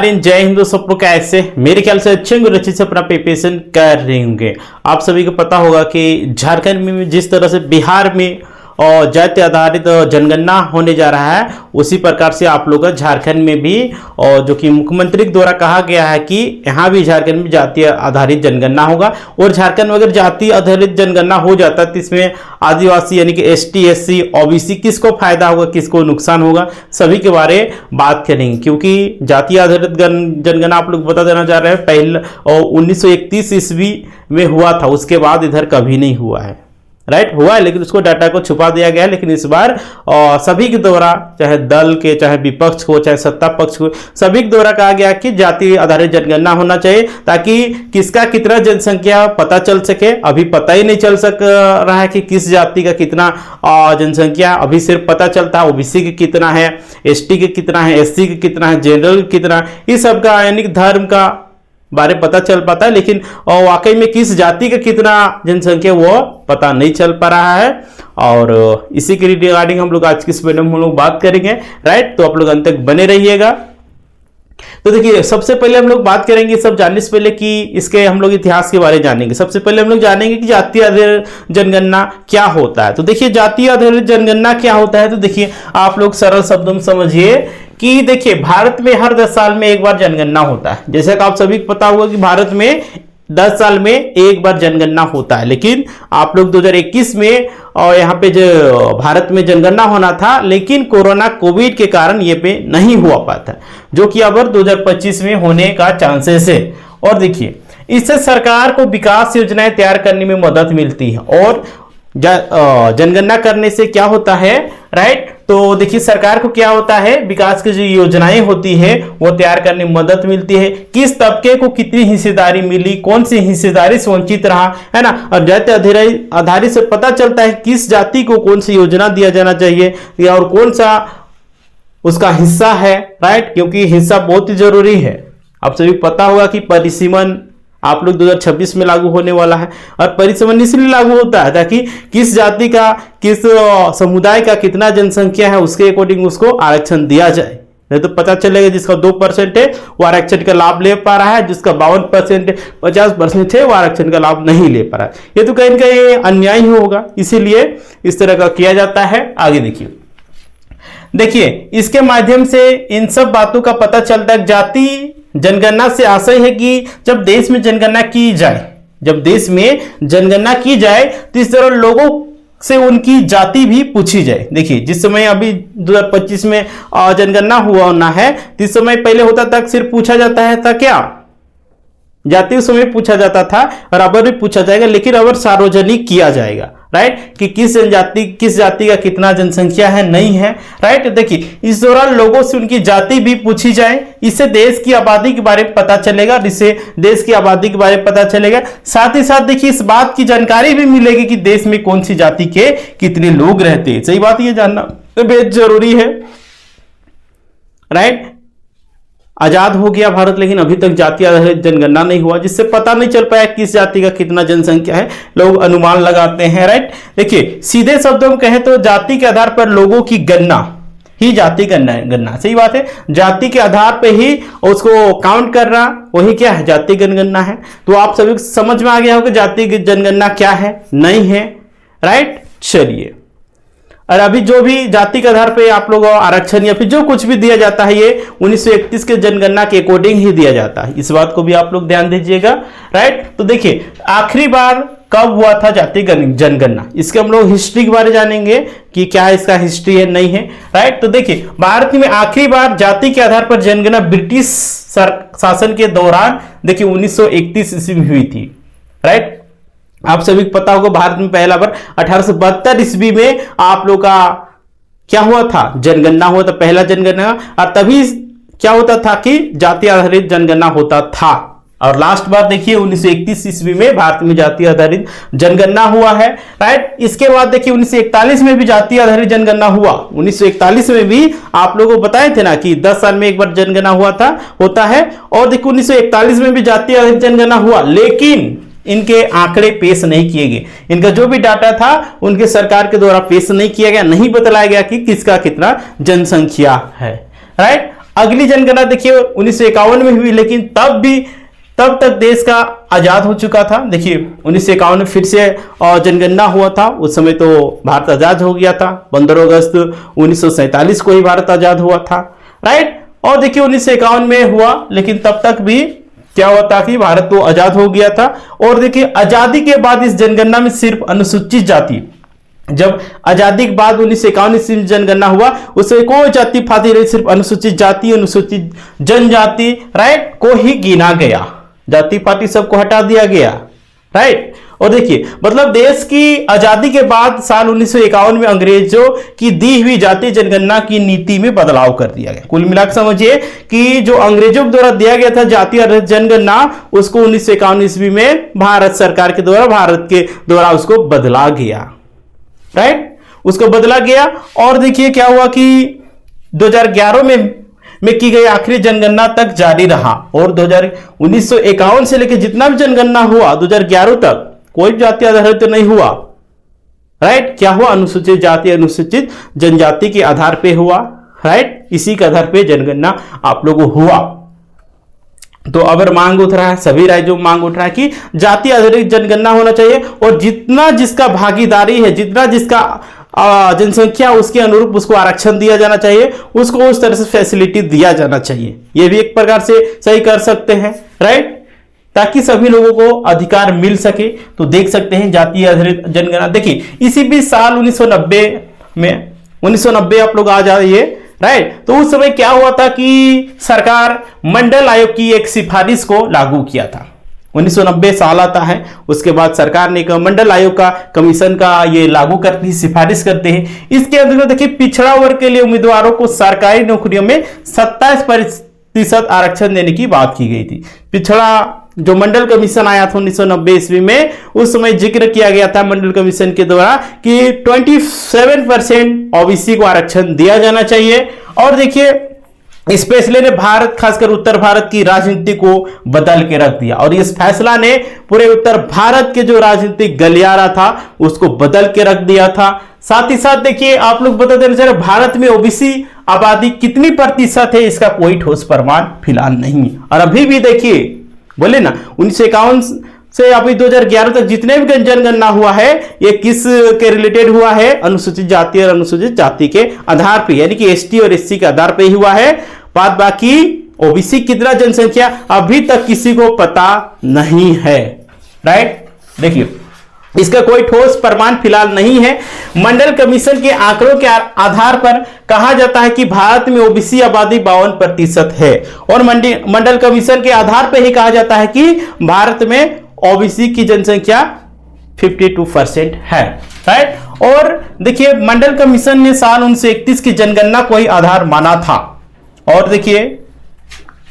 जय हिंद सब लोग कैसे मेरे ख्याल से अच्छे रुचि से अपना प्रिपरेशन कर रहे होंगे। आप सभी को पता होगा कि झारखंड में जिस तरह से बिहार में और जाति आधारित जनगणना होने जा रहा है, उसी प्रकार से आप लोग झारखंड में भी और जो कि मुख्यमंत्री द्वारा कहा गया है कि यहाँ भी झारखंड में जाति आधारित जनगणना होगा। और झारखंड में अगर जाति आधारित जनगणना हो जाता है तो इसमें आदिवासी यानी कि एसटी एससी ओबीसी किसको फायदा होगा, किसको नुकसान होगा, सभी के बारे बात करेंगे। क्योंकि जाति आधारित जनगणना आप लोग बता देना चाह रहे हैं पहले 1931 ईस्वी में हुआ था, उसके बाद इधर कभी नहीं हुआ है। राइट हुआ है लेकिन उसको डाटा को छुपा दिया गया है। लेकिन इस बार सभी के द्वारा, चाहे दल के, चाहे विपक्ष को, चाहे सत्ता पक्ष को, सभी के द्वारा कहा गया कि जाति आधारित जनगणना होना चाहिए ताकि किसका कितना जनसंख्या पता चल सके। अभी पता ही नहीं चल सक रहा है कि किस जाति का कितना जनसंख्या, अभी सिर्फ पता चलता है ओबीसी के कितना है, एसटी के कितना है, एससी के कितना है, जनरल कितना, इस सब का यानी कि धर्म का बारे पता चल पाता है। लेकिन वाकई में किस जाति का कितना जनसंख्या वो पता नहीं चल पा रहा है। और इसी के रिगार्डिंग हम लोग आज की इस वीडियो में हम लोग बात करेंगे। राइट, तो आप लोग अंत तक बने रहिएगा। तो देखिए, सबसे पहले हम लोग बात करेंगे सब जानने से पहले कि इसके हम लोग इतिहास के बारे में जानेंगे। सबसे पहले हम लोग जानेंगे कि जाति आधारित जनगणना क्या होता है। तो देखिए, जाति आधारित जनगणना क्या होता है, तो देखिए आप लोग सरल शब्दों में समझिए कि देखिए भारत में हर 10 साल में एक बार जनगणना होता है। जैसे कि आप सभी को पता होगा कि भारत में 10 साल में एक बार जनगणना होता है। लेकिन आप लोग 2021 में और यहाँ पे जो भारत में जनगणना होना था, लेकिन कोरोना कोविड के कारण ये पे नहीं हुआ पाता, जो कि अब 2025 में होने का चांसेस है। और देखिए, इससे सरकार को विकास योजनाएं तैयार करने में मदद मिलती है। और जनगणना करने से क्या होता है, राइट, तो देखिए सरकार को क्या होता है, विकास की जो योजनाएं होती है वो तैयार करने में मदद मिलती है। किस तबके को कितनी हिस्सेदारी मिली, कौन सी हिस्सेदारी से वंचित रहा, है ना। और जाति आधारित से पता चलता है किस जाति को कौन सी योजना दिया जाना चाहिए या और कौन सा उसका हिस्सा है। राइट, क्योंकि हिस्सा बहुत ही जरूरी है। आप सभी पता होगा कि परिसीमन आप लोग 2026 में लागू होने वाला है। और परिसीमन इसलिए लागू होता है ताकि किस जाति का, किस समुदाय का कितना जनसंख्या है उसके अकॉर्डिंग उसको आरक्षण दिया जाए। नहीं तो पता चलेगा जिसका 2% है वो आरक्षण का लाभ ले पा रहा है, जिसका 52% 50% है वो आरक्षण का लाभ नहीं ले पा रहा है। ये तो कहीं ना कहीं अन्याय ही होगा, इसीलिए इस तरह का किया जाता है। आगे देखिए, इसके माध्यम से इन सब बातों का पता चलता है। जाति जनगणना से आशय है कि जब देश में जनगणना की जाए, तो इस तरह लोगों से उनकी जाति भी पूछी जाए। देखिए, जिस समय अभी 2025 में जनगणना हुआ ना है, तो इस समय पहले होता था सिर्फ पूछा जाता है था क्या जाति, उस समय पूछा जाता था और अब भी पूछा जाएगा, लेकिन अब सार्वजनिक किया जाएगा। राइट, कि किस जाति का कितना जनसंख्या है, नहीं है। राइट, देखिए इस दौरान लोगों से उनकी जाति भी पूछी जाए। इससे देश की आबादी के बारे में पता चलेगा, साथ ही साथ देखिए इस बात की जानकारी भी मिलेगी कि देश में कौन सी जाति के कितने लोग रहते हैं। सही बात ये जानना तो बेहद जरूरी है। राइट, आजाद हो गया भारत, लेकिन अभी तक जाति आधारित जनगणना नहीं हुआ, जिससे पता नहीं चल पाया किस जाति का कितना जनसंख्या है। लोग अनुमान लगाते हैं। राइट, देखिए सीधे शब्दों में कहें तो जाति के आधार पर लोगों की गणना ही जाति गणना। सही बात है, जाति के आधार पर ही उसको काउंट करना वही क्या है, जाति जनगणना है। तो आप सभी समझ में आ गया होगा जाति जनगणना क्या है, नहीं है। राइट, चलिए, और अभी जो भी जाति के आधार पे आप लोगों को आरक्षण या फिर जो कुछ भी दिया जाता है, ये 1931 के जनगणना के अकॉर्डिंग ही दिया जाता है। इस बात को भी आप लोग ध्यान दीजिएगा। राइट, तो देखिए आखिरी बार कब हुआ था जाति जनगणना, इसके हम लोग हिस्ट्री के बारे जानेंगे कि क्या इसका हिस्ट्री है, नहीं है। राइट, तो देखिए भारत में आखिरी बार जाति के आधार पर जनगणना ब्रिटिश शासन के दौरान देखिए 1931 ईस्वी में हुई थी। राइट, आप सभी को पता होगा भारत में पहला बार 1872 ईस्वी में आप लोग का क्या हुआ था, जनगणना हुआ था, पहला जनगणना। और तभी क्या होता था कि जाति आधारित जनगणना होता था। और लास्ट बार देखिए 1931 ईस्वी में भारत में जाति आधारित जनगणना हुआ है। राइट, इसके बाद देखिए 1941 में भी जाति आधारित जनगणना हुआ। 1941 में भी आप लोगों को बताए थे ना कि 10 साल में एक बार जनगणना होता है। और देखिए 1941 में भी जाति आधारित जनगणना हुआ, लेकिन इनके आंकड़े पेश नहीं किए गए। इनका जो भी डाटा था उनके सरकार के द्वारा पेश नहीं किया गया, नहीं बतलाया गया कि किसका कितना जनसंख्या है। राइट, अगली जनगणना देखिए 1951 में हुई, लेकिन तब तक देश का आजाद हो चुका था। देखिए 1951 में फिर से जनगणना हुआ था। उस समय तो भारत आजाद हो गया था। 15 अगस्त 1947 को ही भारत आजाद हुआ था, राइट। और देखिए 1951 में हुआ, लेकिन तब तक भी क्या हुआ था कि भारत तो आजाद हो गया था। और देखिए आजादी के बाद इस जनगणना में सिर्फ अनुसूचित जाति, जब आजादी के बाद 1951 में जनगणना हुआ, उसमें कोई जाति पाति नहीं, सिर्फ अनुसूचित जाति, अनुसूचित जनजाति, राइट, को ही गिना गया। जाति पाति सबको हटा दिया गया, राइट। और देखिए मतलब देश की आजादी के बाद साल 1951 में अंग्रेजों की दी हुई जातीय जनगणना की नीति में बदलाव कर दिया गया। कुल मिलाकर समझिए कि जो अंग्रेजों के द्वारा दिया गया था जातीय जनगणना, उसको 1951 ईस्वी में भारत सरकार के द्वारा उसको बदला गया, राइट, उसको बदला गया। और देखिए क्या हुआ कि 2011 में की गई आखिरी जनगणना तक जारी रहा। और 1951 से लेकर जितना भी जनगणना हुआ 2011 तक कोई जाति आधारित नहीं हुआ, राइट। क्या हुआ? अनुसूचित जाति अनुसूचित जनजाति के आधार पे हुआ, राइट। इसी के आधार पे जनगणना आप लोगों को हुआ। तो अगर मांग उठ रहा है, सभी राज्यों में मांग उठ रहा है कि जाति आधारित जनगणना होना चाहिए, और जितना जिसका भागीदारी है, जितना जिसका जनसंख्या उसके अनुरूप उसको आरक्षण दिया जाना चाहिए, उसको उस तरह से फैसिलिटी दिया जाना चाहिए। यह भी एक प्रकार से सही कर सकते हैं, राइट, ताकि सभी लोगों को अधिकार मिल सके। तो देख सकते हैं जातीय आधारित जनगणना। देखिए इसी भी साल 1990 आप लोग आ जाइए, राइट। तो उस समय क्या हुआ था कि सरकार मंडल आयोग की एक सिफारिश को लागू किया था। 1990 साल आता है, उसके बाद सरकार ने मंडल आयोग का कमीशन का ये लागू करती है, सिफारिश करते हैं। इसके अंतर्गत देखिए पिछड़ा वर्ग के लिए उम्मीदवारों को सरकारी नौकरियों में 27% आरक्षण देने की बात की गई थी। पिछड़ा जो मंडल कमीशन आया था 1990 ईस्वी में, उस समय जिक्र किया गया था मंडल कमीशन के द्वारा कि 27% ओबीसी को आरक्षण दिया जाना चाहिए। और देखिए इस फैसले ने भारत, खासकर उत्तर भारत की राजनीति को बदल के रख दिया, और इस फैसला ने पूरे उत्तर भारत के जो राजनीतिक गलियारा था उसको बदल के रख दिया था। साथ ही साथ देखिए आप लोग बता देना चाहिए, भारत में ओबीसी आबादी कितनी प्रतिशत है इसका कोई ठोस प्रमाण फिलहाल नहीं। और अभी भी देखिए बोले ना 1951 से अभी 2011 तक जितने भी जनगणना हुआ है, ये किस के रिलेटेड हुआ है? अनुसूचित जाति और अनुसूचित जाति के आधार पे, यानी कि एसटी और एससी के आधार पे ही हुआ है। बात बाकी ओबीसी कितना जनसंख्या अभी तक किसी को पता नहीं है, राइट। देखिए इसका कोई ठोस प्रमाण फिलहाल नहीं है। मंडल कमीशन के आंकड़ों के आधार पर कहा जाता है कि भारत में ओबीसी आबादी 52% है, और मंडल कमीशन के आधार पर ही कहा जाता है कि भारत में ओबीसी की जनसंख्या 52% है, राइट। और देखिए मंडल कमीशन ने साल 1931 की जनगणना को ही आधार माना था। और देखिए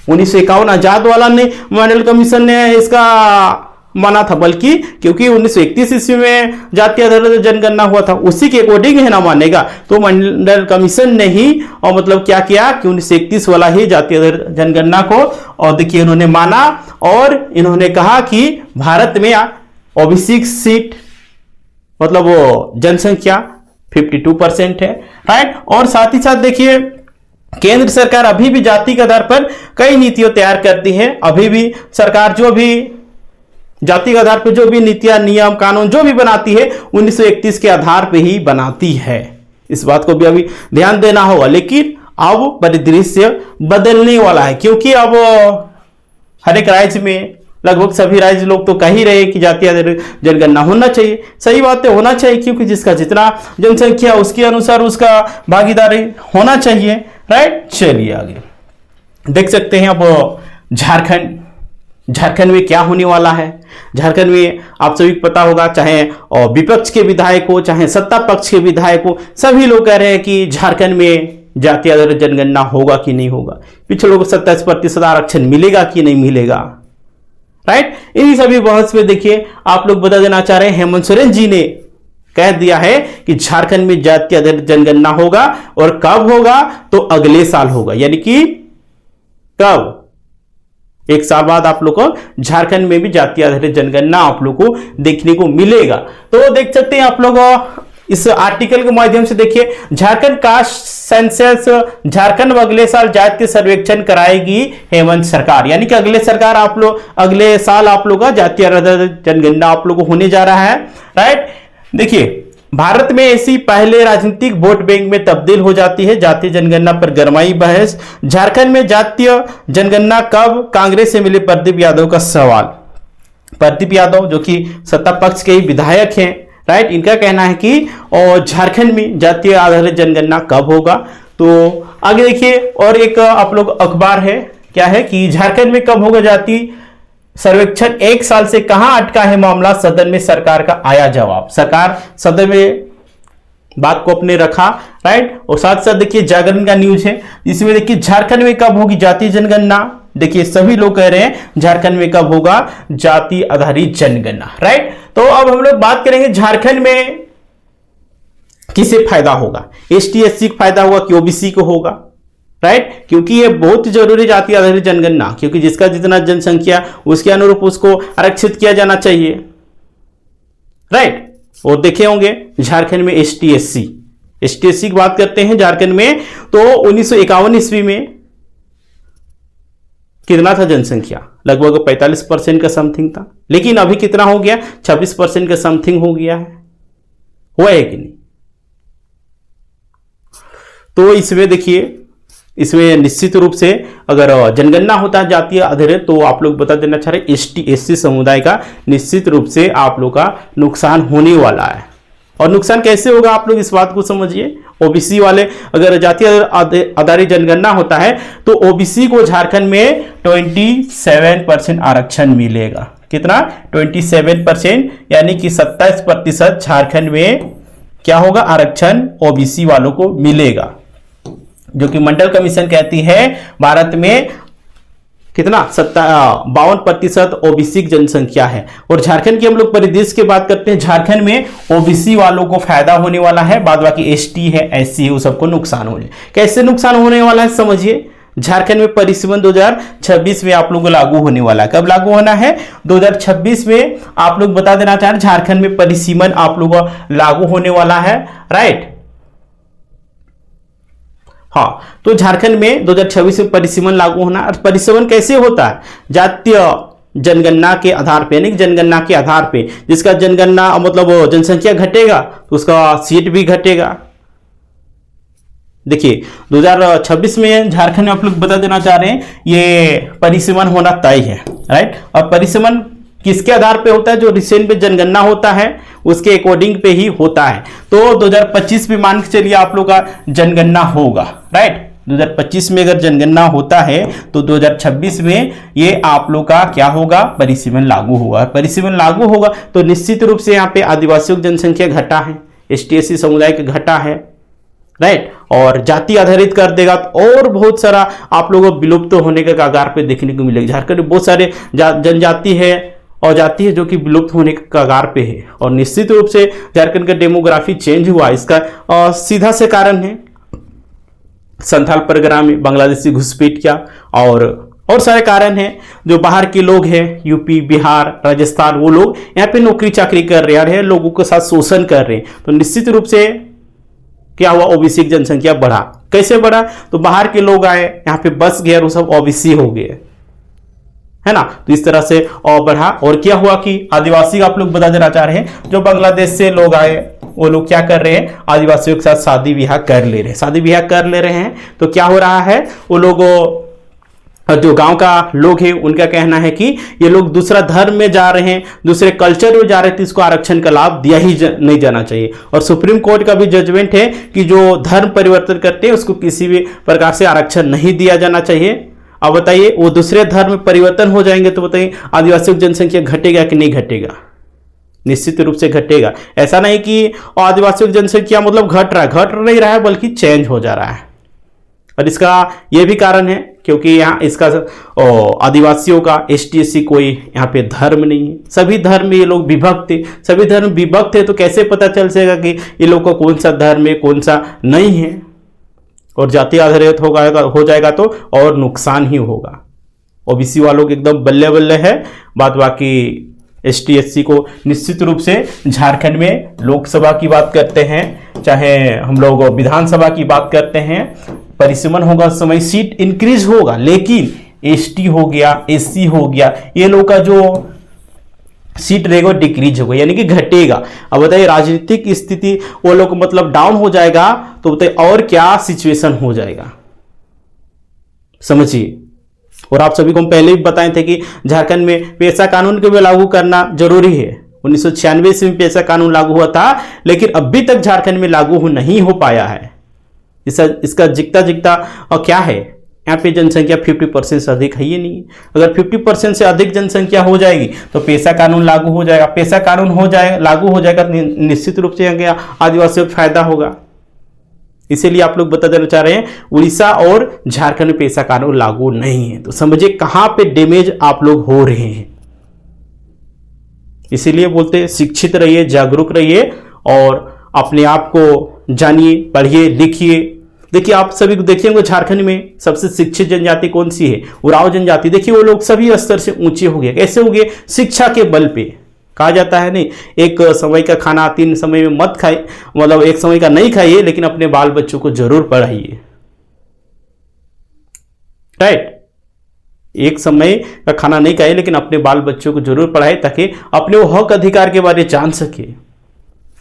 1951 आजाद वाला ने मंडल कमीशन ने इसका माना था, बल्कि क्योंकि 1931 ईस्वी में जातीय आधारित जनगणना हुआ था, उसी के अकॉर्डिंग है ना मानेगा। तो मंडल कमीशन ने ही और मतलब क्या किया कि 1931 वाला ही जातीय आधारित जनगणना को, और देखिए इन्होंने माना, और इन्होंने कहा कि भारत में ओबीसी सीट मतलब वो जनसंख्या 52% है, राइट। और साथ ही साथ देखिए केंद्र सरकार अभी भी जाति के आधार पर कई नीतियां तैयार करती है। अभी भी सरकार जो भी जाति के आधार पर जो भी नीतियां, नियम, कानून जो भी बनाती है 1931 के आधार पर ही बनाती है। इस बात को भी अभी ध्यान देना होगा। लेकिन अब परिदृश्य बदलने वाला है, क्योंकि अब हर एक राज्य में लगभग सभी राज्य लोग तो कह ही रहे कि जातीय आधारित जनगणना होना चाहिए। सही बात है, होना चाहिए, क्योंकि जिसका जितना जनसंख्या उसके अनुसार उसका भागीदारी होना चाहिए, राइट। चलिए आगे देख सकते हैं अब झारखंड में क्या होने वाला है। झारखंड में आप सभी को पता होगा, चाहे विपक्ष के विधायक हो चाहे सत्ता पक्ष के विधायक हो, सभी लोग कह रहे हैं कि झारखंड में जातीय आधारित जनगणना होगा कि नहीं होगा, पिछड़ों को 27% आरक्षण मिलेगा कि नहीं मिलेगा, राइट। इन्हीं सभी बहस में देखिए आप लोग बता देना चाह रहे हैं, हेमंत सोरेन जी ने कह दिया है कि झारखंड में जातीय आधारित जनगणना होगा, और कब होगा? तो अगले साल होगा, यानी कि कब? 1 साल बाद आप लोग को झारखंड में भी जातीय आधारित जनगणना आप लोग को देखने को मिलेगा। तो देख सकते हैं आप लोग इस आर्टिकल के माध्यम से देखिए, झारखंड कास्ट सेंसस, झारखंड में अगले साल जातीय सर्वेक्षण कराएगी हेमंत सरकार, यानी कि अगले साल आप लोग का जातीय आधारित जनगणना आप लोग को होने जा रहा है, राइट। देखिए, भारत में ऐसी पहले राजनीतिक वोट बैंक में तब्दील हो जाती है जातीय जनगणना पर गरमाई बहस। झारखंड में जातीय जनगणना कब, कांग्रेस से मिले प्रदीप यादव का सवाल। प्रदीप यादव जो कि सत्ता पक्ष के ही विधायक हैं, राइट, इनका कहना है कि और झारखंड में जातीय आधारित जनगणना कब होगा। तो आगे देखिए, और एक आप लोग अखबार है, क्या है कि झारखंड में कब होगा जातीय सर्वेक्षण, 1 साल से कहां अटका है मामला, सदन में सरकार का आया जवाब। सरकार सदन में बात को अपने रखा, राइट। और साथ साथ देखिए जागरण का न्यूज है, इसमें देखिए झारखंड में कब होगी जातीय जनगणना। देखिए सभी लोग कह रहे हैं झारखंड में कब होगा जाति आधारित जनगणना, राइट। तो अब हम लोग बात करेंगे झारखंड में किसे फायदा होगा, एसटी एससी को फायदा होगा कि ओबीसी को होगा, राइट। क्योंकि ये बहुत ही जरूरी जाति आधारित जनगणना, क्योंकि जिसका जितना जनसंख्या उसके अनुरूप उसको आरक्षित किया जाना चाहिए, राइट। और देखे होंगे झारखंड में एसटी एससी की बात करते हैं झारखंड में, तो 1951 ईस्वी में कितना था जनसंख्या, लगभग 45% का समथिंग था, लेकिन अभी कितना हो गया, 26% का समथिंग हो गया है, हुआ है कि नहीं। तो इसमें देखिए, इसमें निश्चित रूप से अगर जनगणना होता है जातीय आधारित, तो आप लोग बता देना चाह रहे एसटी एससी समुदाय का निश्चित रूप से आप लोग का नुकसान होने वाला है। और नुकसान कैसे होगा आप लोग इस बात को समझिए। ओबीसी वाले, अगर जातीय आधारित जनगणना होता है तो ओबीसी को झारखंड में 27% आरक्षण मिलेगा। कितना, 27%, यानी कि 27% झारखंड में क्या होगा, आरक्षण ओबीसी वालों को मिलेगा, जो कि मंडल कमीशन कहती है भारत में कितना 52% ओबीसी की जनसंख्या है। और झारखंड की हम लोग परिदृश्य की बात करते हैं, झारखंड में ओबीसी वालों को फायदा होने वाला है, बाद बाकी एसटी है एससी है वो सबको नुकसान होने। कैसे नुकसान होने वाला है समझिए। झारखंड में परिसीमन 2026 में आप लोगों को लागू होने वाला है। कब लागू होना है, 2026 में। आप लोग बता देना चाह रहे झारखंड में परिसीमन आप लोगों को लागू होने वाला है, राइट। हाँ, तो झारखंड में 2026 में परिसीमन लागू होना। और परिसीमन कैसे होता है, जातीय जनगणना के आधार पे, यानी जनगणना के आधार पे, जिसका जनगणना मतलब जनसंख्या घटेगा तो उसका सीट भी घटेगा। देखिए 2026 में झारखंड में आप लोग बता देना चाह रहे हैं ये परिसीमन होना तय है, राइट। और परिसीमन किसके आधार पे होता है, जो रिसेंट पे जनगणना होता है उसके अकॉर्डिंग पे ही होता है। तो 2025 में मान के चलिए आप लोग का जनगणना होगा, राइट। 2025 में अगर जनगणना होता है तो 2026 में ये आप लोग का क्या होगा, परिसीमन लागू होगा। परिसीमन लागू होगा तो निश्चित रूप से यहाँ पे आदिवासियों की जनसंख्या घटा है, एसटी एससी समुदाय का घटा है, राइट। और जाति आधारित कर देगा तो और बहुत सारा आप लोगों को विलुप्त होने के कगार पे देखने को मिलेगा। झारखंड में बहुत सारे जनजाति है और जाति है जो कि विलुप्त होने के कगार पे है। और निश्चित रूप से झारखंड का डेमोग्राफी चेंज हुआ, इसका सीधा से कारण है संथाल परगना में बांग्लादेशी घुसपैठ किया, और सारे कारण हैं। जो बाहर के लोग हैं, यूपी बिहार राजस्थान, वो लोग यहाँ पे नौकरी चाकरी कर रहे हैं, लोगों के साथ शोषण कर रहे हैं। तो निश्चित रूप से क्या हुआ, ओबीसी की जनसंख्या बढ़ा। कैसे बढ़ा, तो बाहर के लोग आए यहाँ पे बस गए, वो सब ओबीसी हो गए, है ना। तो इस तरह से और बढ़ा। और क्या हुआ कि आदिवासी आप लोग बता देना चाह रहे हैं, जो बांग्लादेश से लोग आए वो लोग क्या कर रहे हैं, आदिवासियों के साथ शादी ब्याह कर ले रहे हैं। शादी ब्याह कर ले रहे हैं तो क्या हो रहा है, वो लोग जो गांव का लोग हैं उनका कहना है कि ये लोग दूसरा धर्म में जा रहे हैं, दूसरे कल्चर में जा रहे हैं, तो इसको आरक्षण का लाभ दिया ही नहीं जाना चाहिए। और सुप्रीम कोर्ट का भी जजमेंट है कि जो धर्म परिवर्तन करते हैं उसको किसी भी प्रकार से आरक्षण नहीं दिया जाना चाहिए। अब बताइए, वो दूसरे धर्म में परिवर्तन हो जाएंगे तो बताइए आदिवासियों की जनसंख्या घटेगा कि नहीं घटेगा, निश्चित रूप से घटेगा। ऐसा नहीं कि आदिवासियों की जनसंख्या मतलब घट नहीं रहा है, बल्कि चेंज हो जा रहा है। और इसका यह भी कारण है क्योंकि यहाँ इसका आदिवासियों का एसटी एससी कोई यहाँ पे धर्म नहीं है, सभी धर्म में ये लोग विभक्त थे। सभी धर्म विभक्त है तो कैसे पता चल सकेगा कि ये लोग का कौन सा धर्म है कौन सा नहीं है। और जाति आधारित हो जाएगा तो और नुकसान ही होगा। ओबीसी वालों के एकदम बल्ले बल्ले है, बात बाकी ST SC को निश्चित रूप से झारखंड में लोकसभा की बात करते हैं, चाहे हम लोग विधानसभा की बात करते हैं, परिसीमन होगा उस समय सीट इंक्रीज होगा, लेकिन ST हो गया, SC हो गया, ये लोग का जो सीट रहेगा डिक्रीज होगा, यानी कि घटेगा। अब बताइए राजनीतिक स्थिति वो लोग मतलब डाउन हो जाएगा तो बताइए और क्या सिचुएशन हो जाएगा, समझिए। और आप सभी को हम पहले भी बताए थे कि झारखंड में पेशा कानून को भी लागू करना जरूरी है। 1996 से पेशा कानून लागू हुआ था, लेकिन अभी तक झारखंड में लागू नहीं हो पाया है। इसका जिकता और क्या है, यहाँ पे जनसंख्या 50% से अधिक है ही नहीं। अगर 50% से अधिक जनसंख्या हो जाएगी तो पेशा कानून लागू हो जाएगा। पेशा कानून लागू हो जाएगा निश्चित रूप से आदिवासियों को फायदा होगा। इसीलिए आप लोग बता देना चाह रहे हैं उड़ीसा और झारखंड में पेशा कानून लागू नहीं है। तो समझिए कहां पे डैमेज आप लोग हो रहे हैं। इसीलिए बोलते हैं शिक्षित रहिए, जागरूक रहिए और अपने आप को जानिए, पढ़िए, लिखिए। देखिए आप सभी को देखिए झारखंड में सबसे शिक्षित जनजाति कौन सी है, उरांव जनजाति। देखिए वो लोग सभी स्तर से ऊंचे हो गए। कैसे हो गए? शिक्षा के बल पे। कहा जाता है नहीं, एक समय का खाना 3 समय में मत खाइए, मतलब एक समय का नहीं खाइए, लेकिन अपने बाल बच्चों को जरूर पढ़ाइए, राइट। एक समय का खाना नहीं खाइए, लेकिन अपने बाल बच्चों को जरूर पढ़ाइए ताकि अपने वो हक अधिकार के बारे में जान सके।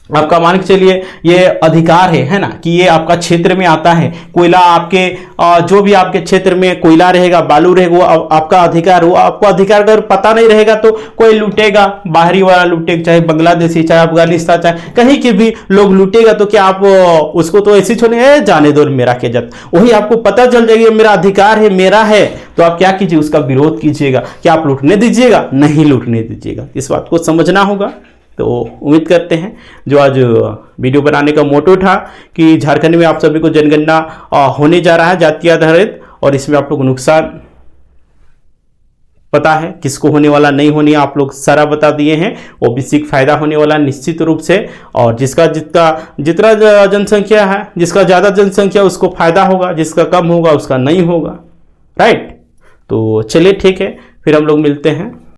आपका मान के चलिए ये अधिकार है ना, कि ये आपका क्षेत्र में आता है, कोयला आपके जो भी आपके क्षेत्र में कोयला रहेगा, बालू रहेगा, वो आपका अधिकार। वो आपको अधिकार अगर पता नहीं रहेगा तो कोई लूटेगा, बाहरी वाला लूटेगा, चाहे बांग्लादेशी, चाहे अफगानिस्तान, चाहे कहीं के भी लोग लूटेगा, तो क्या आप उसको तो ऐसे छोड़ेंगे, जाने दो मेरा क्या जात। वही आपको पता चल जाएगा मेरा अधिकार है, मेरा है, तो आप क्या कीजिए, उसका विरोध कीजिएगा। क्या आप लूटने दीजिएगा? नहीं लूटने दीजिएगा। इस बात को समझना होगा। तो उम्मीद करते हैं जो आज वीडियो बनाने का मोटो था कि झारखंड में आप सभी को जनगणना होने जा रहा है जाति आधारित, और इसमें आप लोग नुकसान पता है किसको होने वाला, नहीं होने आप लोग सारा बता दिए हैं। ओबीसी का फायदा होने वाला निश्चित रूप से, और जितना जनसंख्या है, जिसका ज़्यादा जनसंख्या उसको फायदा होगा, जिसका कम होगा उसका नहीं होगा, राइट। तो चलिए ठीक है, फिर हम लोग मिलते हैं।